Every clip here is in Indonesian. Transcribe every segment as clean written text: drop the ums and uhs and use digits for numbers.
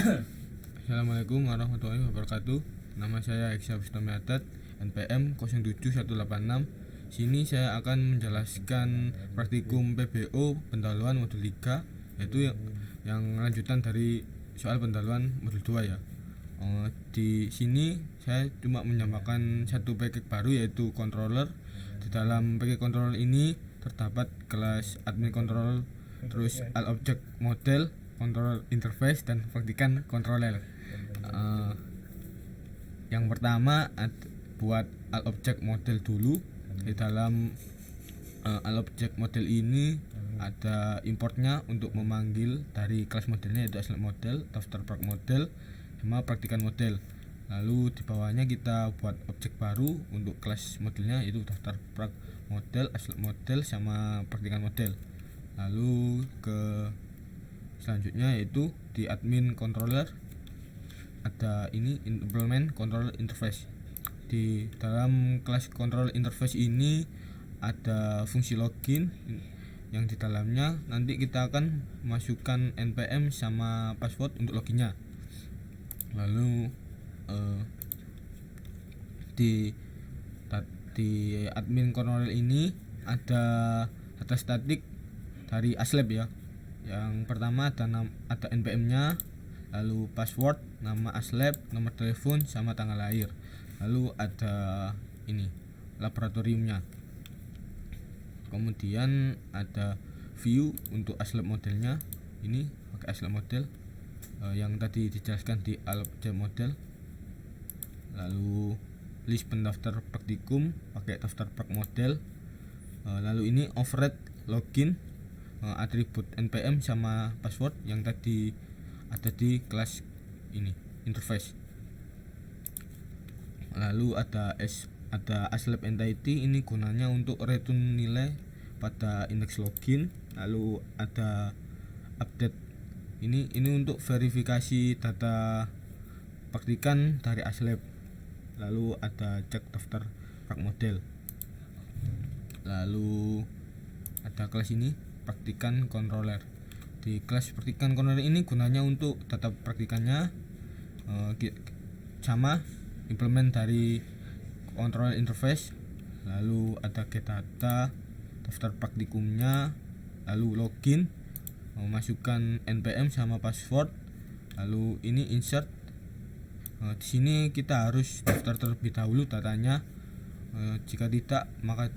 Assalamualaikum warahmatullahi wabarakatuh. Nama saya Eksa Wisnumiatat, NPM 07186. Sini saya akan menjelaskan praktikum PBO pendahuluan modul 3, yaitu yang lanjutan dari soal pendahuluan modul 2 ya. Di sini saya cuma menambahkan satu paket baru, yaitu controller. Di dalam paket controller ini terdapat kelas admin controller, terus all object model, control interface, dan praktikan controller. Yang pertama buat all object model dulu. Di dalam all object model ini ada importnya untuk memanggil dari kelas modelnya, yaitu aslet model, daftar prak model, sama praktikan model. Lalu di bawahnya kita buat objek baru untuk kelas modelnya, yaitu daftar prak model, aslet model, sama praktikan model. Lalu ke selanjutnya yaitu di admin controller ada ini implement controller interface. Di dalam kelas controller interface ini ada fungsi login yang di dalamnya nanti kita akan masukkan npm sama password untuk loginnya. Lalu di admin controller ini ada data statik dari aslab ya. Yang pertama ada npm-nya, lalu password, nama aslab, nomor telepon, sama tanggal lahir. Lalu ada ini laboratoriumnya. Kemudian ada view untuk aslab modelnya, ini pakai aslab model yang tadi dijelaskan di object model. Lalu list pendaftar praktikum pakai daftar prak model. Lalu ini override login, atribut npm sama password yang tadi ada di kelas ini interface. Lalu ada aslab entity, ini gunanya untuk return nilai pada indeks login. Lalu ada update, ini untuk verifikasi data praktikan dari aslab. Lalu ada cek daftar prak model. Lalu ada kelas ini praktikan controller. Di kelas praktikan controller ini gunanya untuk data praktikannya sama implement dari controller interface. Lalu ada get data, daftar praktikumnya, lalu login, masukkan npm sama password. Lalu ini insert. Di sini kita harus daftar terlebih dahulu datanya. Jika tidak maka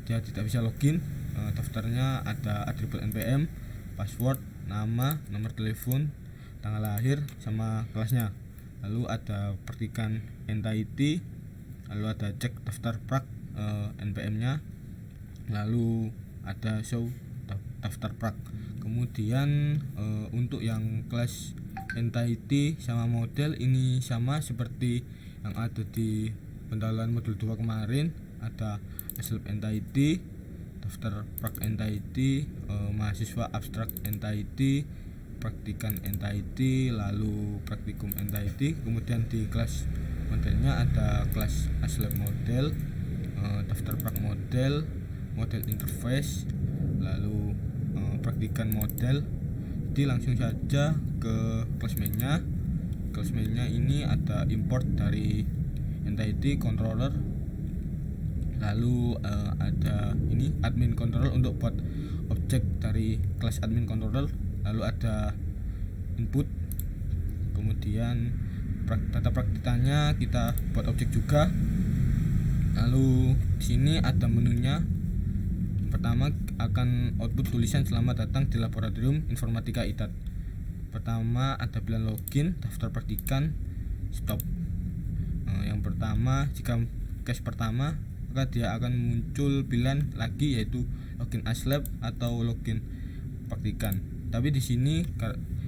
dia tidak bisa login. Daftarnya ada atribut npm, password, nama, nomor telepon, tanggal lahir, sama kelasnya. Lalu ada praktikan entity, lalu ada cek daftar prak npm-nya, lalu ada show daftar prak. Kemudian untuk yang kelas entity sama model ini sama seperti yang ada di pendahuluan modul 2 kemarin. Ada aslab entity, daftar prak entity, mahasiswa abstrak entity, praktikan entity, lalu praktikum entity. Kemudian di kelas modelnya ada kelas aslab model, daftar prak model, model interface, lalu praktikan model. Jadi langsung saja ke kelas mainnya. Kelas mainnya ini ada import dari entity controller. Lalu ada ini admin controller untuk buat objek dari kelas admin controller. Lalu ada input, kemudian data praktikannya kita buat objek juga. Lalu di sini ada menunya. Pertama akan output tulisan selamat datang di laboratorium informatika ITAT. Pertama ada pilihan login, daftar praktikan, stop. Yang pertama jika case pertama maka dia akan muncul pilihan lagi, yaitu login aslab atau login praktikan. Tapi di sini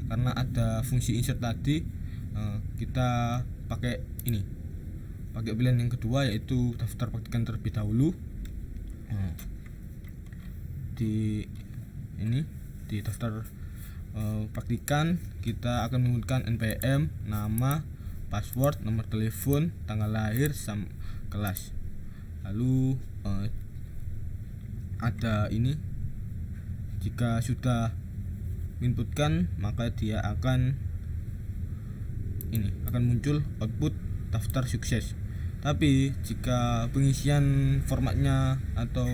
karena ada fungsi insert tadi, kita pakai pilihan yang kedua, yaitu daftar praktikan terlebih dahulu. Di daftar praktikan kita akan menggunakan npm, nama, password, nomor telepon, tanggal lahir, sama kelas. Lalu ada ini, jika sudah inputkan maka dia akan akan muncul output daftar sukses. Tapi jika pengisian formatnya atau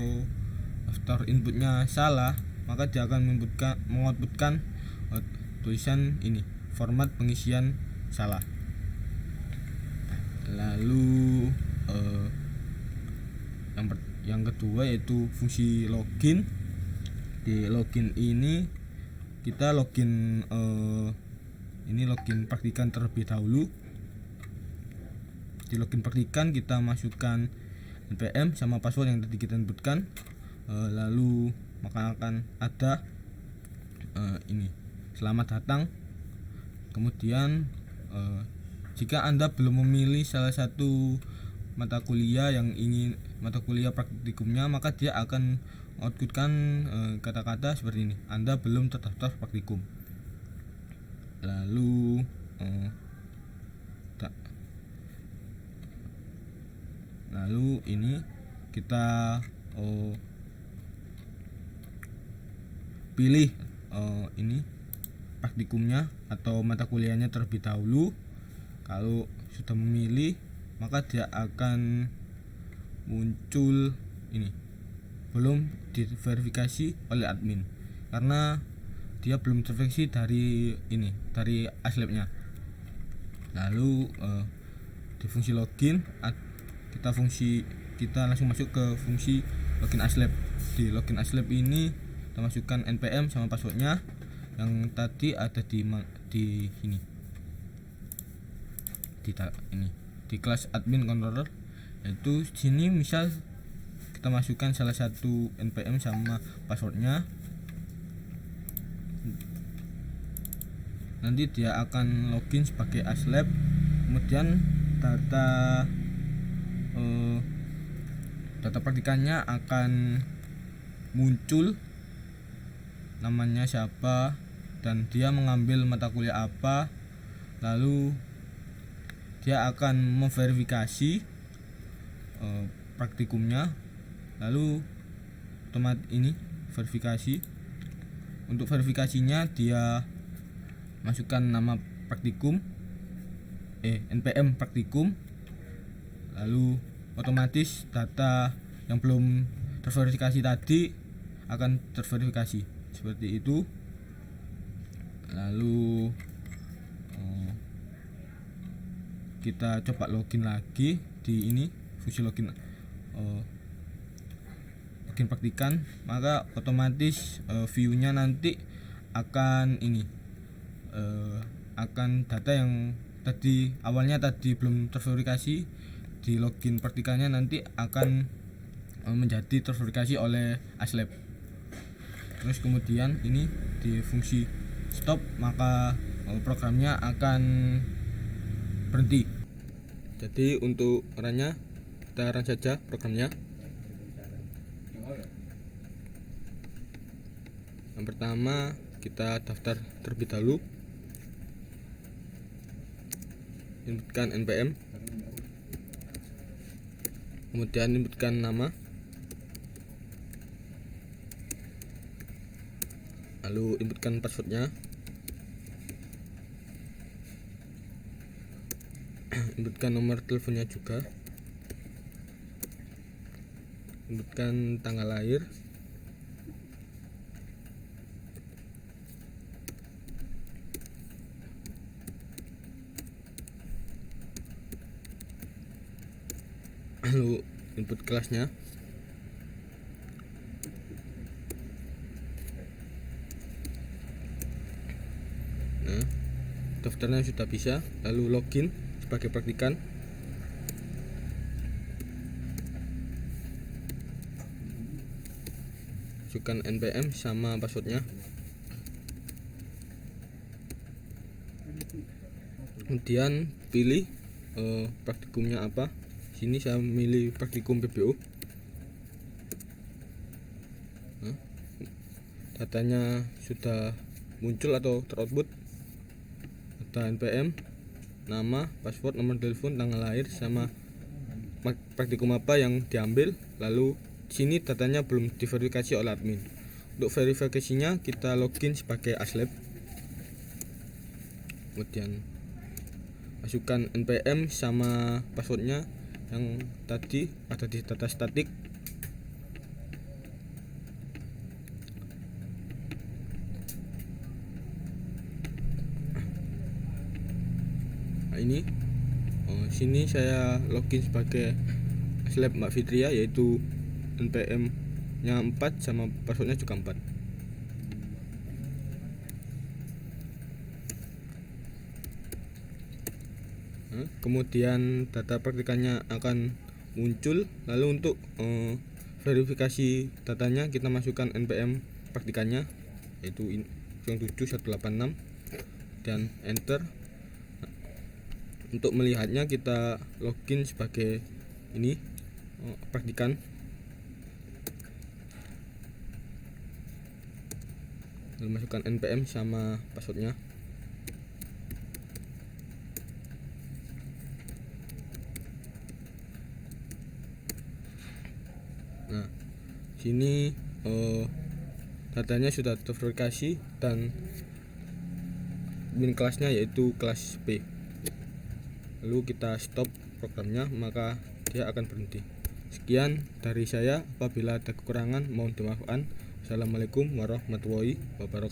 daftar inputnya salah, maka dia akan mengoutputkan tulisan ini, format pengisian salah. Lalu yang kedua yaitu fungsi login. Di login ini kita login login praktikan terlebih dahulu. Di login praktikan kita masukkan npm sama password yang tadi kita inputkan, lalu maka akan ada selamat datang. Kemudian jika Anda belum memilih salah satu mata kuliah mata kuliah praktikumnya, maka dia akan outputkan kata-kata seperti ini, Anda belum terdaftar praktikum. Lalu ini kita pilih praktikumnya atau mata kuliahnya terlebih dahulu. Kalau sudah memilih, maka dia akan muncul belum diverifikasi oleh admin, karena dia belum terverifikasi dari aslabnya. Lalu di fungsi login kita langsung masuk ke fungsi login aslab. Di login aslab ini kita masukkan npm sama passwordnya yang tadi ada di kelas admin controller. Yaitu sini misal kita masukkan salah satu npm sama passwordnya, nanti dia akan login sebagai aslab. Kemudian data praktikannya akan muncul, namanya siapa dan dia mengambil mata kuliah apa. Lalu dia akan memverifikasi praktikumnya. Lalu verifikasi. Untuk verifikasinya dia masukkan nama praktikum, npm praktikum, lalu otomatis data yang belum terverifikasi tadi akan terverifikasi seperti itu. Lalu kita coba login lagi di fungsi login praktikan, maka otomatis view-nya nanti akan akan data yang awalnya belum terverifikasi di login praktikannya nanti akan menjadi terverifikasi oleh aslab. Terus kemudian di fungsi stop, maka programnya akan berhenti. Jadi untuk runnya kita run saja programnya. Yang pertama kita daftar terlebih dahulu, inputkan npm, kemudian inputkan nama, lalu inputkan passwordnya, inputkan nomor teleponnya juga, inputkan tanggal lahir, lalu input kelasnya, daftarnya sudah bisa. Lalu login sebagai praktikan, masukkan npm sama passwordnya, kemudian pilih praktikumnya apa. Sini saya memilih praktikum PBO. Datanya sudah muncul atau teroutput, data npm, nama, password, nomor telepon, tanggal lahir, sama praktikum apa yang diambil. Lalu sini datanya belum diverifikasi oleh admin. Untuk verifikasinya kita login sebagai aslab, kemudian masukkan npm sama passwordnya yang tadi ada di data statik. Nah, ini sini saya login sebagai Slab Mbak Fitria, yaitu npm nya 4 sama passwordnya juga 4. Kemudian data praktikannya akan muncul. Lalu untuk verifikasi datanya kita masukkan npm praktikannya, yaitu 7186 dan enter. Untuk melihatnya kita login sebagai ini praktikan, lalu masukkan npm sama passwordnya. Nah, sini datanya sudah terverifikasi dan admin kelasnya yaitu kelas P. Lalu kita stop programnya, maka dia akan berhenti. Sekian dari saya, apabila ada kekurangan mohon dimaafkan. Assalamualaikum warahmatullahi wabarakatuh.